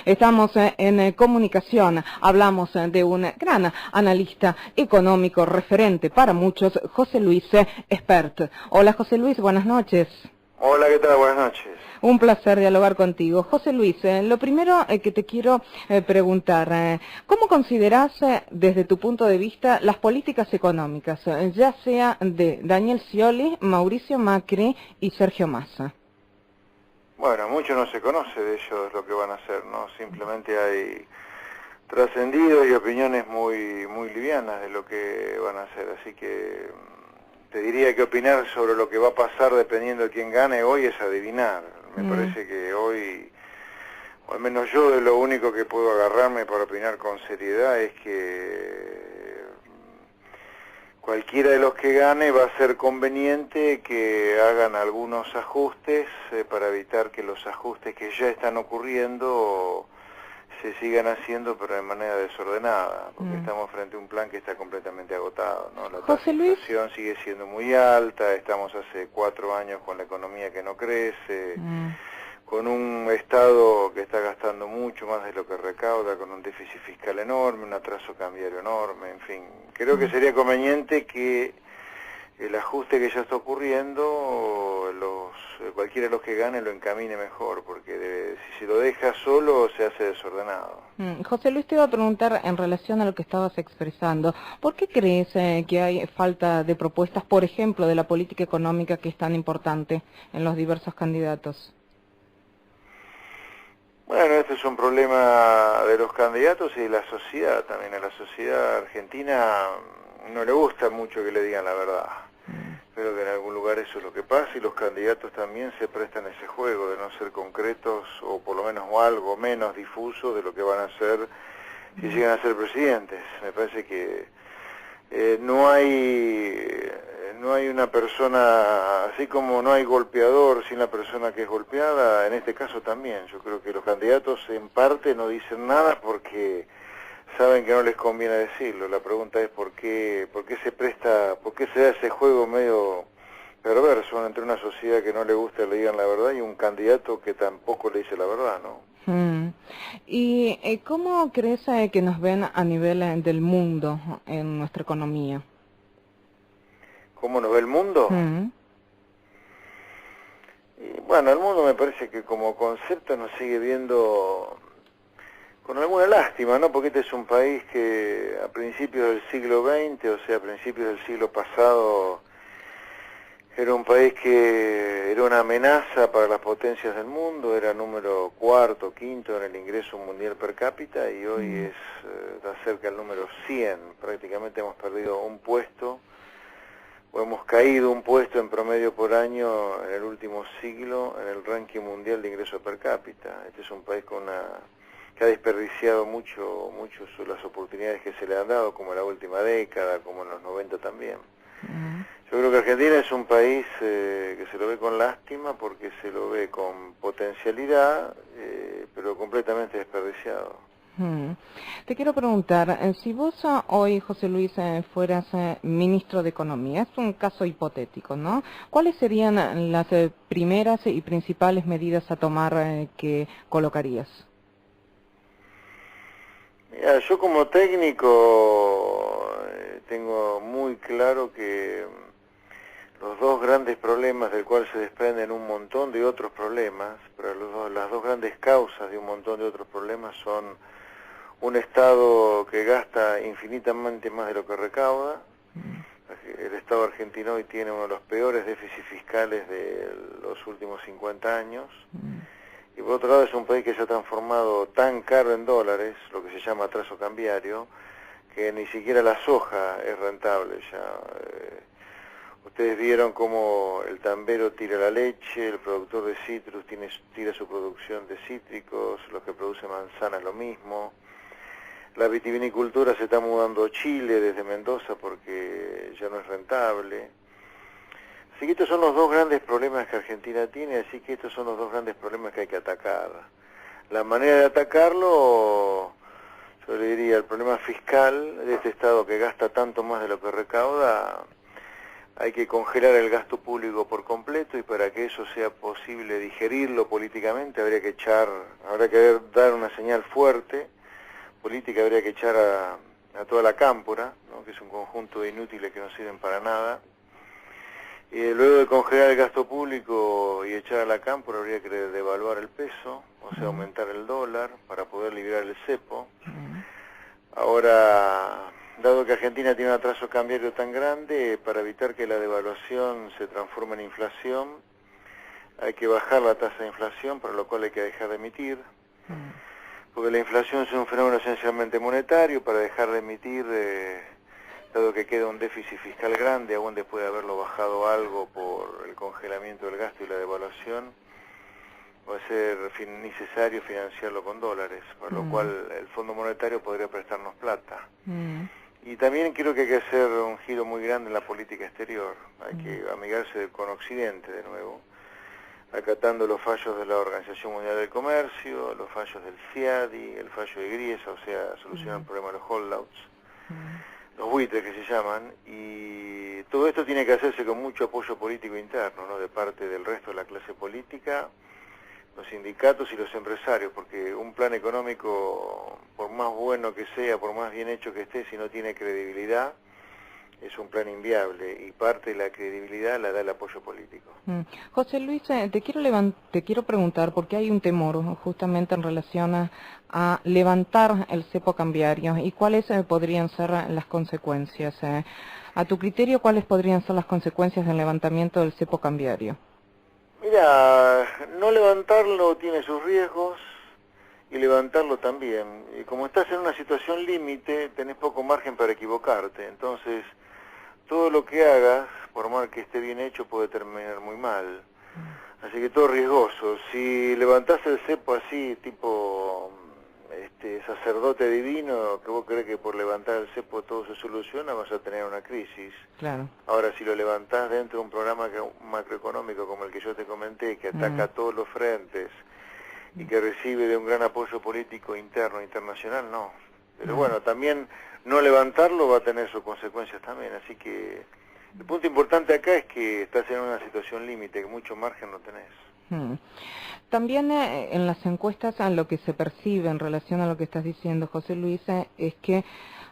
Estamos en comunicación, hablamos de un gran analista económico referente para muchos, José Luis Espert. Hola José Luis, buenas noches. Hola, ¿qué tal? Buenas noches. Un placer dialogar contigo. José Luis, lo primero que te quiero preguntar, ¿cómo considerás desde tu punto de vista las políticas económicas, ya sea de Daniel Scioli, Mauricio Macri y Sergio Massa? Bueno, mucho no se conoce de ellos lo que van a hacer, ¿no? Simplemente hay trascendidos y opiniones muy livianas de lo que van a hacer, así que te diría que opinar sobre lo que va a pasar dependiendo de quién gane hoy es adivinar. Me parece que hoy, o al menos yo, de lo único que puedo agarrarme para opinar con seriedad es que cualquiera de los que gane va a ser conveniente que hagan algunos ajustes para evitar que los ajustes que ya están ocurriendo se sigan haciendo, pero de manera desordenada, porque estamos frente a un plan que está completamente agotado, ¿no? La tasa de inflación sigue siendo muy alta, estamos hace 4 años con la economía que no crece, con un Estado que está gastando mucho más de lo que recauda, con un déficit fiscal enorme, un atraso cambiario enorme, en fin. Creo que sería conveniente que el ajuste que ya está ocurriendo, cualquiera de los que gane lo encamine mejor, porque si se lo deja solo se hace desordenado. José Luis, te iba a preguntar en relación a lo que estabas expresando, ¿por qué crees que hay falta de propuestas, por ejemplo, de la política económica que es tan importante en los diversos candidatos? Bueno, este es un problema de los candidatos y de la sociedad también. A la sociedad argentina no le gusta mucho que le digan la verdad. Creo que en algún lugar eso es lo que pasa y los candidatos también se prestan a ese juego de no ser concretos o por lo menos o algo menos difuso de lo que van a hacer si llegan a ser presidentes. Me parece que no hay una persona, así como no hay golpeador sin la persona que es golpeada, en este caso también. Yo creo que los candidatos en parte no dicen nada porque saben que no les conviene decirlo. La pregunta es por qué se da ese juego medio perverso entre una sociedad que no le gusta que le digan la verdad y un candidato que tampoco le dice la verdad, ¿no? ¿Y cómo crees que nos ven a nivel del mundo en nuestra economía? ¿Cómo nos ve el mundo? Y bueno, el mundo me parece que como concepto nos sigue viendo con alguna lástima, ¿no? Porque este es un país que a principios del siglo XX, o sea, a principios del siglo pasado, era un país que era una amenaza para las potencias del mundo, era número cuarto, quinto en el ingreso mundial per cápita y hoy está cerca del número 100, prácticamente hemos perdido un puesto, o hemos caído un puesto en promedio por año en el último siglo en el ranking mundial de ingreso per cápita. Este es un país que ha desperdiciado mucho las oportunidades que se le han dado, como en la última década, como en los 90 también. Yo creo que Argentina es un país que se lo ve con lástima porque se lo ve con potencialidad, pero completamente desperdiciado. Te quiero preguntar, si vos hoy, José Luis, fueras ministro de Economía, es un caso hipotético, ¿no? ¿Cuáles serían las primeras y principales medidas a tomar que colocarías? Mira, yo como técnico tengo muy claro que los dos grandes problemas del cual se desprenden un montón de otros problemas, pero las dos grandes causas de un montón de otros problemas son un Estado que gasta infinitamente más de lo que recauda. El Estado argentino hoy tiene uno de los peores déficits fiscales de los últimos 50 años. Y por otro lado es un país que se ha transformado tan caro en dólares, lo que se llama atraso cambiario, que ni siquiera la soja es rentable ya. Ustedes vieron cómo el tambero tira la leche, el productor de citrus tira su producción de cítricos, los que producen manzanas lo mismo. La vitivinicultura se está mudando a Chile desde Mendoza porque ya no es rentable. Así que estos son los dos grandes problemas que Argentina tiene, así que estos son los dos grandes problemas que hay que atacar. La manera de atacarlo, yo le diría, el problema fiscal de este Estado que gasta tanto más de lo que recauda, hay que congelar el gasto público por completo, y para que eso sea posible digerirlo políticamente habría que dar una señal fuerte política, habría que echar a toda la cámpora, ¿no? Que es un conjunto de inútiles que no sirven para nada. Luego de congelar el gasto público y echar a la cámpora habría que devaluar el peso, o sea, aumentar el dólar para poder liberar el cepo. Ahora, dado que Argentina tiene un atraso cambiario tan grande, para evitar que la devaluación se transforme en inflación, hay que bajar la tasa de inflación, para lo cual hay que dejar de emitir, porque la inflación es un fenómeno esencialmente monetario. Para dejar de emitir, dado que queda un déficit fiscal grande, aún después de haberlo bajado algo por el congelamiento del gasto y la devaluación, va a ser necesario financiarlo con dólares, por lo cual el Fondo Monetario podría prestarnos plata. Y también creo que hay que hacer un giro muy grande en la política exterior, hay que amigarse con Occidente de nuevo, acatando los fallos de la Organización Mundial del Comercio, los fallos del FIADI, el fallo de Griesa, o sea, solucionar el problema de los holdouts, los buitres que se llaman, y todo esto tiene que hacerse con mucho apoyo político interno, ¿no? De parte del resto de la clase política, los sindicatos y los empresarios, porque un plan económico, por más bueno que sea, por más bien hecho que esté, si no tiene credibilidad, es un plan inviable, y parte de la credibilidad la da el apoyo político. José Luis, te quiero preguntar, porque hay un temor justamente en relación a levantar el cepo cambiario, y cuáles podrían ser las consecuencias. A tu criterio, ¿cuáles podrían ser las consecuencias del levantamiento del cepo cambiario? Mira, no levantarlo tiene sus riesgos, y levantarlo también. Y como estás en una situación límite, tenés poco margen para equivocarte, entonces todo lo que hagas, por más que esté bien hecho, puede terminar muy mal. Así que todo riesgoso. Si levantás el cepo así, tipo sacerdote divino, que vos crees que por levantar el cepo todo se soluciona, vas a tener una crisis. Claro. Ahora, si lo levantás dentro de un programa macroeconómico como el que yo te comenté, que ataca a todos los frentes y que recibe de un gran apoyo político interno e internacional, no. Pero bueno, también no levantarlo va a tener sus consecuencias también, así que el punto importante acá es que estás en una situación límite, que mucho margen no tenés. También en las encuestas, a lo que se percibe en relación a lo que estás diciendo, José Luis, es que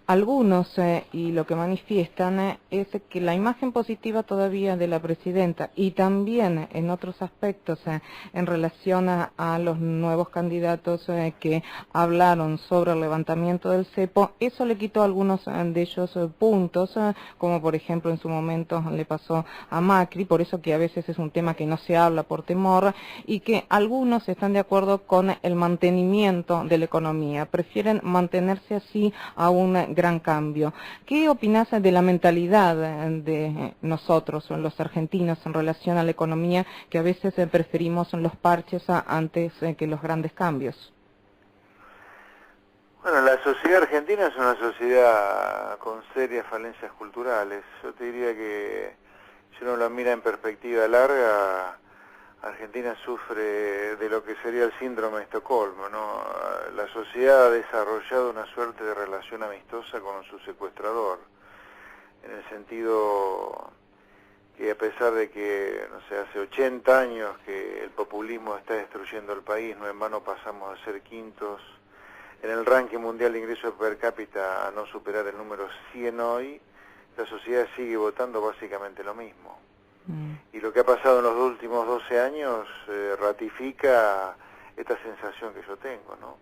algunos, y lo que manifiestan, es que la imagen positiva todavía de la presidenta, y también en otros aspectos en relación a los nuevos candidatos que hablaron sobre el levantamiento del cepo, eso le quitó algunos de ellos puntos, como por ejemplo en su momento le pasó a Macri, por eso que a veces es un tema que no se habla por temor, y que algunos están de acuerdo con el mantenimiento de la economía, prefieren mantenerse así a un gran cambio. ¿Qué opinás de la mentalidad de nosotros, los argentinos, en relación a la economía, que a veces preferimos los parches antes que los grandes cambios? Bueno, la sociedad argentina es una sociedad con serias falencias culturales. Yo te diría que, si uno lo mira en perspectiva larga, Argentina sufre de lo que sería el síndrome de Estocolmo, ¿no? La sociedad ha desarrollado una suerte de relación amistosa con su secuestrador, en el sentido que, a pesar de que, no sé, hace 80 años que el populismo está destruyendo el país, no en vano pasamos a ser quintos en el ranking mundial de ingresos per cápita, a no superar el número 100 hoy, la sociedad sigue votando básicamente lo mismo. Y lo que ha pasado en los últimos 12 años ratifica esta sensación que yo tengo, ¿no?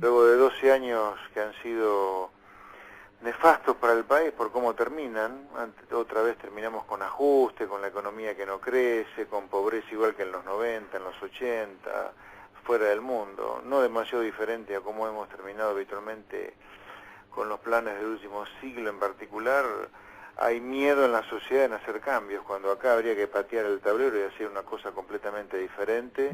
Luego de 12 años que han sido nefastos para el país por cómo terminan, otra vez terminamos con ajuste, con la economía que no crece, con pobreza igual que en los 90, en los 80, fuera del mundo, no demasiado diferente a cómo hemos terminado habitualmente con los planes del último siglo en particular. Hay miedo en la sociedad en hacer cambios, cuando acá habría que patear el tablero y hacer una cosa completamente diferente,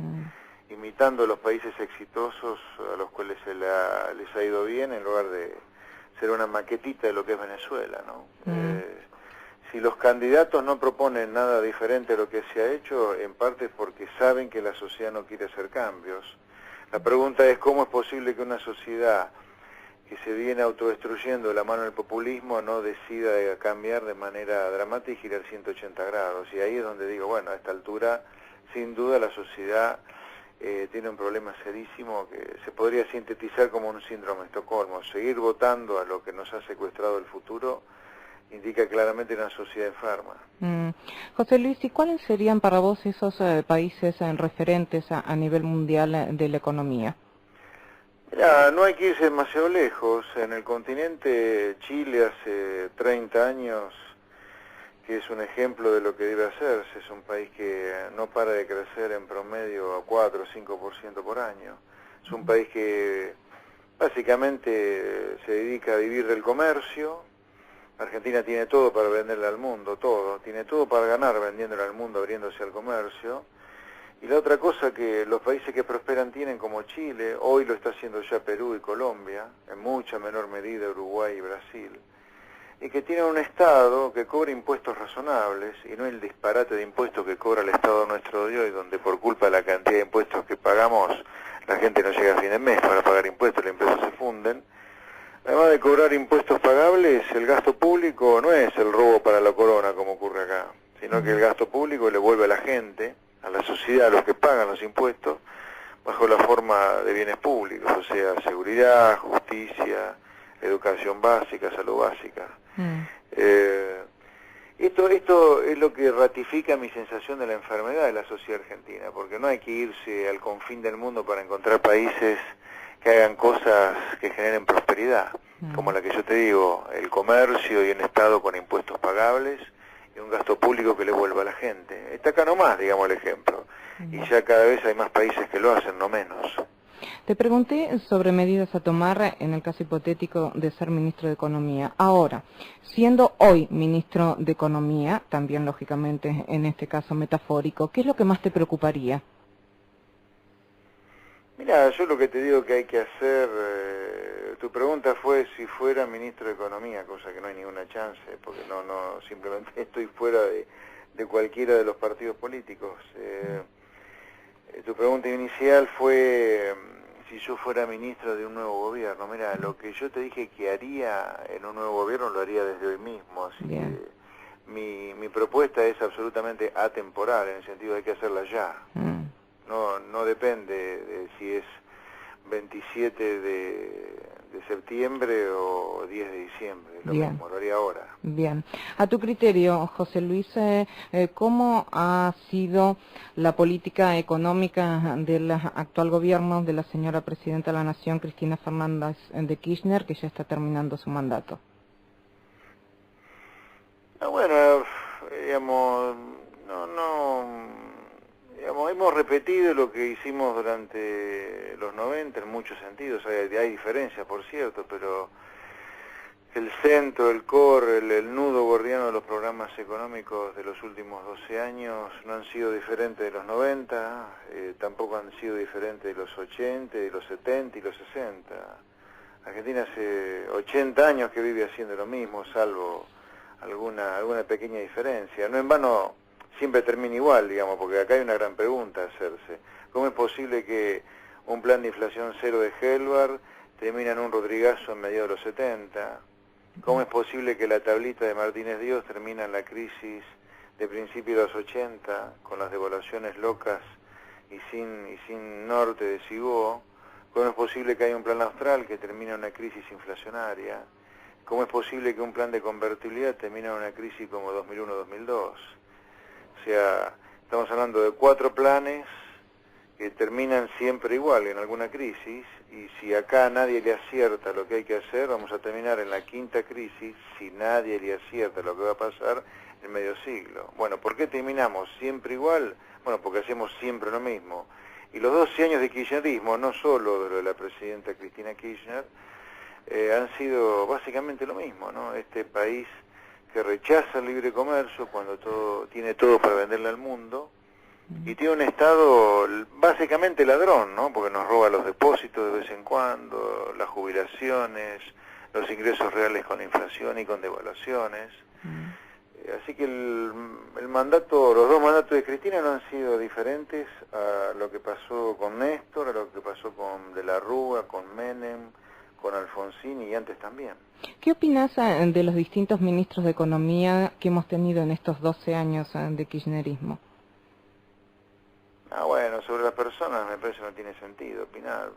imitando a los países exitosos a los cuales les ha ido bien, en lugar de ser una maquetita de lo que es Venezuela, ¿no? Si los candidatos no proponen nada diferente a lo que se ha hecho, en parte es porque saben que la sociedad no quiere hacer cambios. La pregunta es cómo es posible que una sociedad que se viene autodestruyendo de la mano del populismo no decida cambiar de manera dramática y girar 180 grados. Y ahí es donde digo, bueno, a esta altura, sin duda la sociedad tiene un problema serísimo que se podría sintetizar como un síndrome de Estocolmo. Seguir votando a lo que nos ha secuestrado el futuro indica claramente una sociedad enferma. José Luis, ¿y cuáles serían para vos esos países referentes a nivel mundial de la economía? Mirá, no hay que irse demasiado lejos. En el continente, Chile hace 30 años, que es un ejemplo de lo que debe hacerse. Es un país que no para de crecer en promedio a 4 o 5% por año. Es un país que básicamente se dedica a vivir del comercio. Argentina tiene todo para venderle al mundo, todo. Tiene todo para ganar vendiéndole al mundo, abriéndose al comercio. Y la otra cosa que los países que prosperan tienen, como Chile, hoy lo está haciendo ya Perú y Colombia, en mucha menor medida Uruguay y Brasil, y que tienen un Estado que cobra impuestos razonables, y no el disparate de impuestos que cobra el Estado nuestro de hoy, donde por culpa de la cantidad de impuestos que pagamos, la gente no llega a fin de mes para pagar impuestos, las empresas se funden. Además de cobrar impuestos pagables, el gasto público no es el robo para la corona, como ocurre acá, sino que el gasto público le vuelve a la gente, a la sociedad, a los que pagan los impuestos, bajo la forma de bienes públicos, o sea, seguridad, justicia, educación básica, salud básica. Esto es lo que ratifica mi sensación de la enfermedad de la sociedad argentina, porque no hay que irse al confín del mundo para encontrar países que hagan cosas que generen prosperidad, como la que yo te digo, el comercio y un Estado con impuestos pagables, y un gasto público que le vuelva a la gente. Está acá nomás, digamos, el ejemplo. Y ya cada vez hay más países que lo hacen, no menos. Te pregunté sobre medidas a tomar en el caso hipotético de ser ministro de Economía. Ahora, siendo hoy ministro de Economía, también lógicamente en este caso metafórico, ¿qué es lo que más te preocuparía? Mira, yo lo que te digo que hay que hacer, tu pregunta fue si fuera ministro de Economía, cosa que no hay ninguna chance, porque no simplemente estoy fuera de cualquiera de los partidos políticos. Tu pregunta inicial fue si yo fuera ministro de un nuevo gobierno. Mira, lo que yo te dije que haría en un nuevo gobierno lo haría desde hoy mismo, así que mi propuesta es absolutamente atemporal, en el sentido de que hay que hacerla ya. No depende de si es 27 de septiembre o 10 de diciembre, lo mismo, lo haría ahora. Bien. A tu criterio, José Luis, ¿cómo ha sido la política económica del actual gobierno de la señora Presidenta de la Nación, Cristina Fernández de Kirchner, que ya está terminando su mandato? Bueno, digamos, hemos repetido lo que hicimos durante los 90 en muchos sentidos. Hay diferencias, por cierto, pero el centro, el core, el nudo gordiano de los programas económicos de los últimos 12 años no han sido diferentes de los 90, tampoco han sido diferentes de los 80, de los 70 y los 60. Argentina hace 80 años que vive haciendo lo mismo, salvo alguna pequeña diferencia. No en vano siempre termina igual, digamos, porque acá hay una gran pregunta a hacerse. ¿Cómo es posible que un plan de inflación cero de Helvar termina en un Rodrigazo en mediados de los 70? ¿Cómo es posible que la tablita de Martínez Díaz termina en la crisis de principios de los 80, con las devaluaciones locas y sin norte de Cibó? ¿Cómo es posible que haya un plan austral que termina en una crisis inflacionaria? ¿Cómo es posible que un plan de convertibilidad termine en una crisis como 2001-2002? O sea, estamos hablando de 4 planes que terminan siempre igual en alguna crisis, y si acá nadie le acierta lo que hay que hacer, vamos a terminar en la 5ª crisis si nadie le acierta lo que va a pasar en medio siglo. Bueno, ¿por qué terminamos siempre igual? Bueno, porque hacemos siempre lo mismo. Y los 12 años de kirchnerismo, no solo de lo de la presidenta Cristina Kirchner, han sido básicamente lo mismo, ¿no? Este país que rechaza el libre comercio cuando tiene todo para venderle al mundo, y tiene un Estado básicamente ladrón, ¿no? Porque nos roba los depósitos de vez en cuando, las jubilaciones, los ingresos reales con inflación y con devaluaciones. Así que los 2 mandatos de Cristina no han sido diferentes a lo que pasó con Néstor, a lo que pasó con De la Rúa, con Menem, con Alfonsín y antes también. ¿Qué opinas de los distintos ministros de Economía que hemos tenido en estos 12 años de kirchnerismo? Bueno, sobre las personas me parece que no tiene sentido opinar.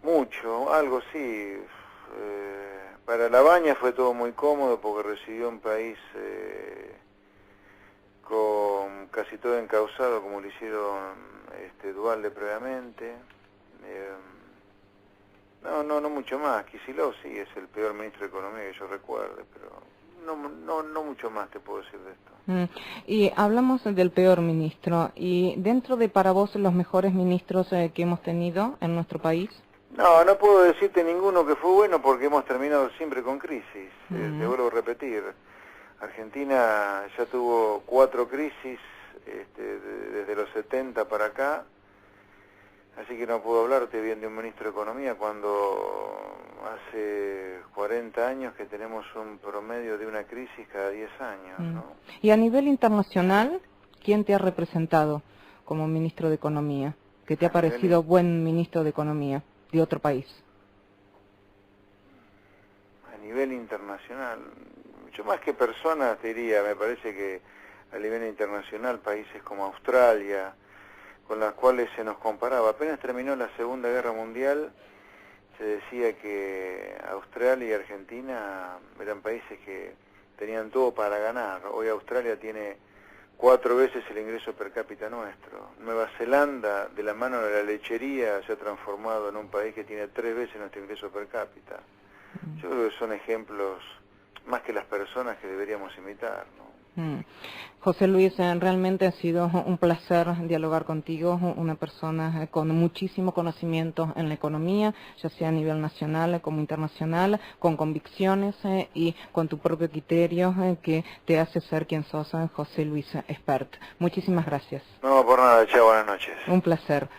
Mucho, algo sí. Para Labaña fue todo muy cómodo porque recibió un país con casi todo encauzado como lo hicieron Duhalde previamente. No mucho más. Kicillof sí es el peor ministro de Economía que yo recuerde, pero no mucho más te puedo decir de esto. Y hablamos del peor ministro, y dentro de para vos los mejores ministros que hemos tenido en nuestro país. No puedo decirte ninguno que fue bueno porque hemos terminado siempre con crisis. Te vuelvo a repetir. Argentina ya tuvo 4 crisis desde los 70 para acá, así que no puedo hablarte bien de un ministro de Economía cuando hace 40 años que tenemos un promedio de una crisis cada 10 años, ¿no? Y a nivel internacional, ¿quién te ha representado como ministro de Economía? ¿Que te ha parecido buen ministro de Economía de otro país? A nivel internacional, mucho más que personas, te diría, me parece que a nivel internacional países como Australia, con las cuales se nos comparaba. Apenas terminó la Segunda Guerra Mundial, se decía que Australia y Argentina eran países que tenían todo para ganar. Hoy Australia tiene 4 veces el ingreso per cápita nuestro. Nueva Zelanda, de la mano de la lechería, se ha transformado en un país que tiene 3 veces nuestro ingreso per cápita. Yo creo que son ejemplos más que las personas que deberíamos imitar, ¿no? José Luis, realmente ha sido un placer dialogar contigo, una persona con muchísimo conocimiento en la economía, ya sea a nivel nacional como internacional, con convicciones y con tu propio criterio que te hace ser quien sos, José Luis Espert. Muchísimas gracias. No, por nada, chao, buenas noches. Un placer.